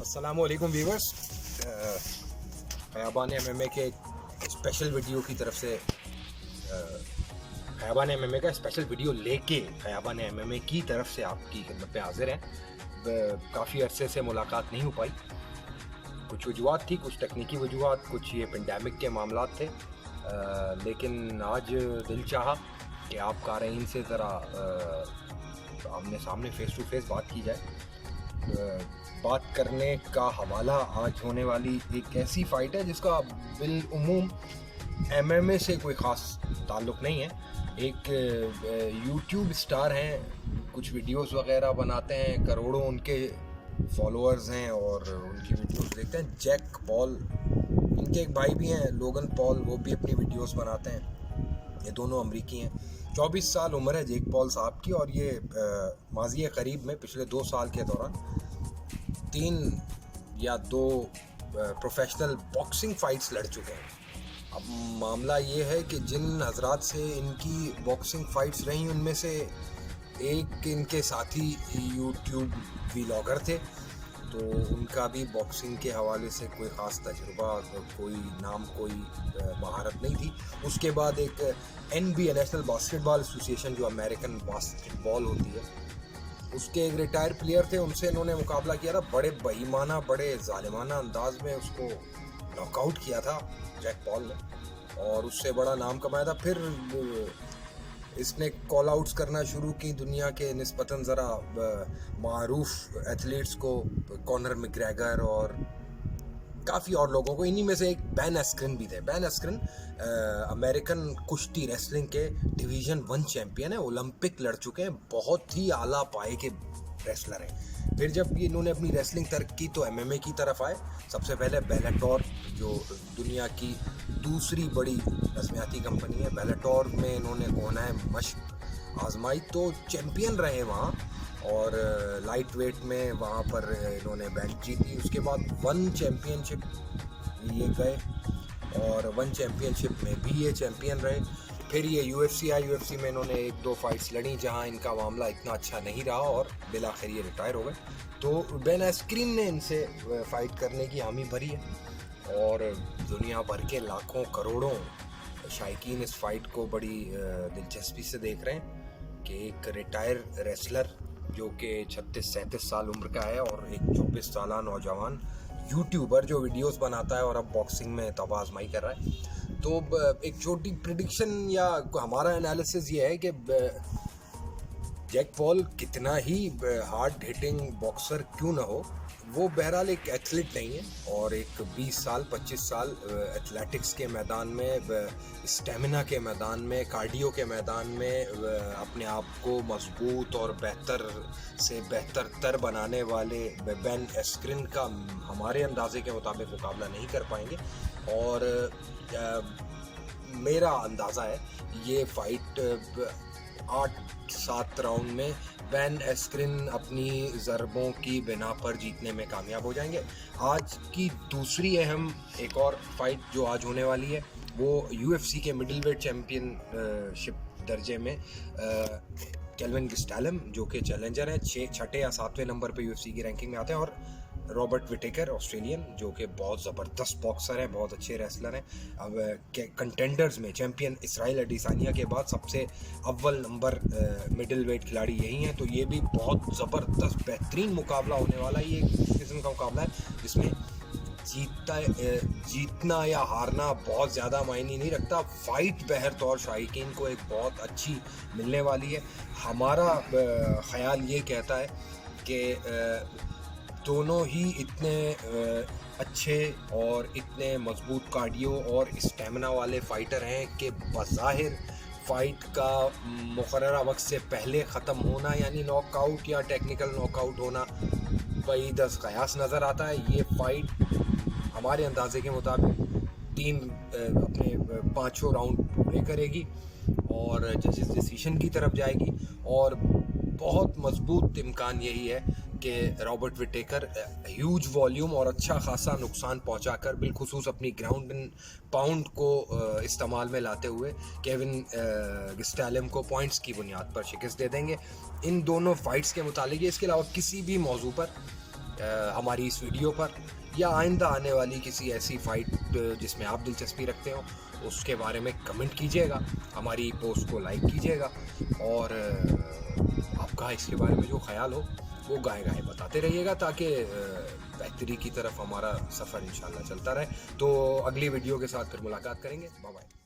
अस्सलामुअलैकुम viewers. ख़याबान MMA के special video की तरफ से ख़याबान MMA का स्पेशल वीडियो लेके ख़याबान MMA की तरफ से आपकी खिदमत पे हाजिर हैं। काफ़ी अरसे से मुलाकात नहीं हो पाई, कुछ वजूहत थी, कुछ तकनीकी वजूहत, कुछ ये पेंडेमिक के मामला थे, लेकिन आज दिल चाहा कि आप क़ारीन से ज़रा आमने सामने फ़ेस टू फेस बात की जाए। बात करने का हवाला आज होने वाली एक ऐसी फ़ाइट है जिसका बिलउमूम MMA से कोई ख़ास ताल्लुक़ नहीं है। एक यूट्यूब स्टार हैं, कुछ वीडियोस वगैरह बनाते हैं, करोड़ों उनके फॉलोअर्स हैं और उनकी वीडियोस देखते हैं। जैक पॉल, इनके एक भाई भी हैं लोगन पॉल, वो भी अपनी वीडियोस बनाते हैं। ये दोनों अमरीकी हैं। 24 साल उम्र है जैक पॉल साहब की और ये माज़ी करीब में पिछले 2 साल के दौरान 3 या 2 प्रोफेशनल बॉक्सिंग फाइट्स लड़ चुके हैं। अब मामला ये है कि जिन हजरात से इनकी बॉक्सिंग फाइट्स रही उनमें से एक इनके साथी यूट्यूब व्लॉगर थे, तो उनका भी बॉक्सिंग के हवाले से कोई ख़ास तजुर्बा, कोई नाम, कोई महारत नहीं थी। उसके बाद एक NBA नेशनल बास्केटबॉल एसोसिएशन, जो अमेरिकन बास्केटबॉल होती है, उसके एक रिटायर प्लेयर थे, उनसे इन्होंने मुकाबला किया था। बड़े बेईमाना, बड़े जालिमाना अंदाज में उसको नॉकआउट किया था जैक पॉल ने और उससे बड़ा नाम कमाया था। फिर इसने कॉल आउट्स करना शुरू की दुनिया के निस्बतन ज़रा मारूफ एथलीट्स को, कॉनर मैकग्रेगर और काफ़ी और लोगों को। इन्हीं में से एक बैन एस्क्रिन भी थे। बैन एस्क्रिन अमेरिकन कुश्ती रेसलिंग के डिवीज़न 1 चैम्पियन है, ओलंपिक लड़ चुके हैं, बहुत ही आला पाए के रेसलर हैं। फिर जब इन्होंने अपनी रेसलिंग तर्क की तो MMA की तरफ आए। सबसे पहले बेलाटोर, जो दुनिया की दूसरी बड़ी नस्लियाती कंपनी है, बेलाटोर में इन्होंने कोहनाए मश्क आजमाई, तो चैम्पियन रहे वहाँ और लाइट वेट में वहाँ पर इन्होंने बेल्ट जीती। उसके बाद 1 चैम्पियनशिप ये गए और 1 चैम्पियनशिप में भी ये चैम्पियन रहे। फिर ये UFC आई, UFC में इन्होंने 1-2 फाइट्स लड़ी जहाँ इनका मामला इतना अच्छा नहीं रहा और बिलाखिर ये रिटायर हो गए। तो बैन एस्क्रिन ने इनसे फ़ाइट करने की हामी भरी है और दुनिया भर के लाखों करोड़ों शायकीन इस फाइट को बड़ी दिलचस्पी से देख रहे हैं कि एक रिटायर रेसलर जो कि 36-37 साल उम्र का है और एक 24 साल नौजवान यूट्यूबर जो वीडियोस बनाता है और अब बॉक्सिंग में तब आजमाई कर रहा है। तो एक छोटी प्रिडिक्शन या हमारा एनालिसिस ये है कि जैक पॉल कितना ही हार्ड हिटिंग बॉक्सर क्यों ना हो, वो बहरहाल एक एथलीट नहीं है और एक 20 साल 25 साल एथलेटिक्स के मैदान में, स्टेमिना के मैदान में, कार्डियो के मैदान में अपने आप को मजबूत और बेहतर से बेहतर तर बनाने वाले बैन एस्क्रिन का हमारे अंदाजे के मुताबिक मुकाबला नहीं कर पाएंगे। और मेरा अंदाज़ा है ये फाइट 8-7 राउंड में बैन एस्क्रिन अपनी ज़रबों की बिना पर जीतने में कामयाब हो जाएंगे। आज की दूसरी अहम एक और फाइट जो आज होने वाली है वो UFC के मिडिल वेट चैम्पियनशिप दर्जे में केल्विन गिस्टालम, जो कि चैलेंजर हैं, 6 या 7वें नंबर पे UFC की रैंकिंग में आते हैं, और रॉबर्ट विटेकर ऑस्ट्रेलियन, जो कि बहुत ज़बरदस्त बॉक्सर हैं, बहुत अच्छे रेसलर हैं। अब कंटेंडर्स में चैम्पियन इसराइल अडीसानिया के बाद सबसे अव्वल नंबर मिडिल वेट खिलाड़ी यही हैं। तो ये भी बहुत ज़बरदस्त बेहतरीन मुकाबला होने वाला है। ये एक किस्म का मुकाबला है जिसमें जीतना या हारना बहुत ज़्यादा मायने नहीं रखता। फाइट बहर तौर शायकीन को एक बहुत अच्छी मिलने वाली है। हमारा ख़याल ये कहता है कि दोनों ही इतने अच्छे और इतने मजबूत कार्डियो और स्टेमिना वाले फ़ाइटर हैं कि बज़ाहिर फ़ाइट का मुकर्ररा वक्त से पहले ख़त्म होना, यानी नॉकआउट या टेक्निकल नॉकआउट होना, बईद अज़ क़यास नज़र आता है। ये फ़ाइट हमारे अंदाजे के मुताबिक टीम अपने 5 राउंड पूरे करेगी और जजेस डिसीजन की तरफ जाएगी और बहुत मजबूत इम्कान यही है कि रॉबर्ट विटेकर ह्यूज वॉल्यूम और अच्छा खासा नुकसान पहुंचाकर बिलखुसूस अपनी ग्राउंड एंड पाउंड को इस्तेमाल में लाते हुए केविन गिस्टालम को पॉइंट्स की बुनियाद पर शिकस्त दे देंगे। इन दोनों फाइट्स के मुतालिक, इसके अलावा किसी भी मौजू पर हमारी इस वीडियो पर, या आइंदा आने वाली किसी ऐसी फ़ाइट जिसमें आप दिलचस्पी रखते हो उसके बारे में कमेंट कीजिएगा, हमारी पोस्ट को लाइक कीजिएगा, और आपका इसके बारे में जो ख्याल हो वो गाए गाए बताते रहिएगा, ताकि बेहतरी की तरफ हमारा सफ़र इंशाल्लाह चलता रहे। तो अगली वीडियो के साथ फिर मुलाकात करेंगे। Bye bye.